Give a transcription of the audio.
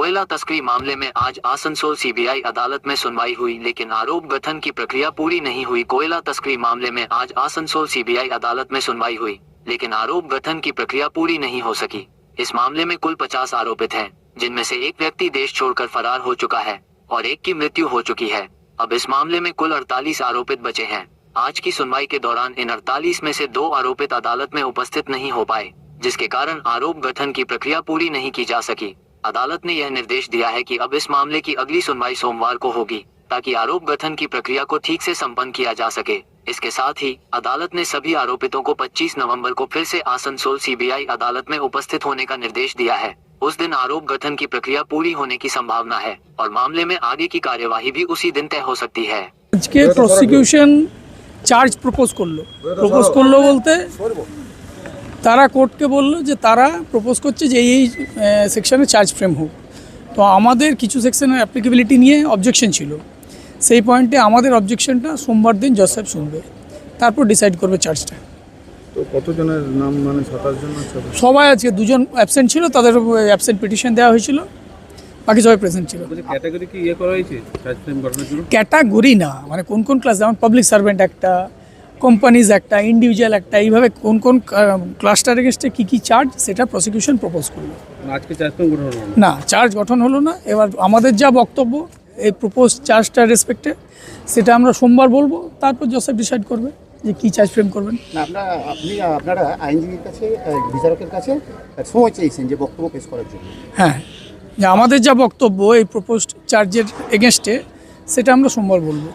कोयला तस्करी मामले में आज आसनसोल सीबीआई अदालत में सुनवाई हुई, लेकिन आरोप गठन की प्रक्रिया पूरी नहीं हुई। कोयला तस्करी मामले में आज आसनसोल सीबीआई अदालत में सुनवाई हुई, लेकिन आरोप गठन की प्रक्रिया पूरी नहीं हो सकी। इस मामले में कुल 50 आरोपित हैं, जिनमें से एक व्यक्ति देश छोड़कर फरार हो चुका है और एक की मृत्यु हो चुकी है। अब इस मामले में कुल 48 आरोपित बचे हैं। आज की सुनवाई के दौरान इन 48 में से 2 आरोपित अदालत में उपस्थित नहीं हो पाए, जिसके कारण आरोप गठन की प्रक्रिया पूरी नहीं की जा सकी। अदालत ने यह निर्देश दिया है कि अब इस मामले की अगली सुनवाई सोमवार को होगी, ताकि आरोप गठन की प्रक्रिया को ठीक से संपन्न किया जा सके। इसके साथ ही अदालत ने सभी आरोपितों को 25 नवंबर को फिर से आसनसोल सीबीआई अदालत में उपस्थित होने का निर्देश दिया है। उस दिन आरोप गठन की प्रक्रिया पूरी होने की संभावना है और मामले में आगे की कार्यवाही भी उसी दिन तय हो सकती है। आज के প্রসিকিউশন চার্জ প্রপোজ করলো বলতে তারা কোর্টকে বললো যে তারা প্রপোজ করছে যে এই সেকশনে চার্জ ফ্রেম হোক। তো আমাদের কিছু সেকশনের অ্যাপ্লিকেবিলিটি নিয়ে অবজেকশন ছিল, সেই পয়েন্টে আমাদের অবজেকশনটা সোমবার দিন জজ সাহেব শুনবে, তারপর ডিসাইড করবে চার্জটা। তো কতজনের নাম মানে 27 জন আছে? সবাই আজকে 2 জন অ্যাবসেন্ট ছিল, তাদের অ্যাবসেন্ট পিটিশন দেওয়া হয়েছিল, বাকি সবাই প্রেজেন্ট ছিল। ক্যাটাগরি কি করা হয়েছে চার্জ ফ্রেম করার জন্য? ক্যাটাগরি না, মানে কোন কোন ক্লাস, যেমন পাবলিক সার্ভেন্ট একটা, কোম্পানিজ একটা, ইন্ডিভিজুয়াল একটা, এইভাবে কোন কোন ক্লাস্টার এগেনস্টে কী কী চার্জ সেটা প্রসিকিউশন প্রপোজ করলো। আজকে চার্জ ফ্রেম গঠন হলো না, চার্জ গঠন হলো না। এবার আমাদের যা বক্তব্য এই প্রপোজ চার্জটার রেসপেক্টে সেটা আমরা সোমবার বলবো, তারপর জজ সাহেব ডিসাইড করবে যে কী চার্জ ফ্রেম করবেন। না, আপনারা আইনজীবীর কাছে, বিচারকের কাছে সময় চেয়েছেন যে বক্তব্য পেশ করার জন্য। হ্যাঁ, যে আমাদের যা বক্তব্য এই প্রপোজ চার্জের এগেনস্টে সেটা আমরা সোমবার বলবো।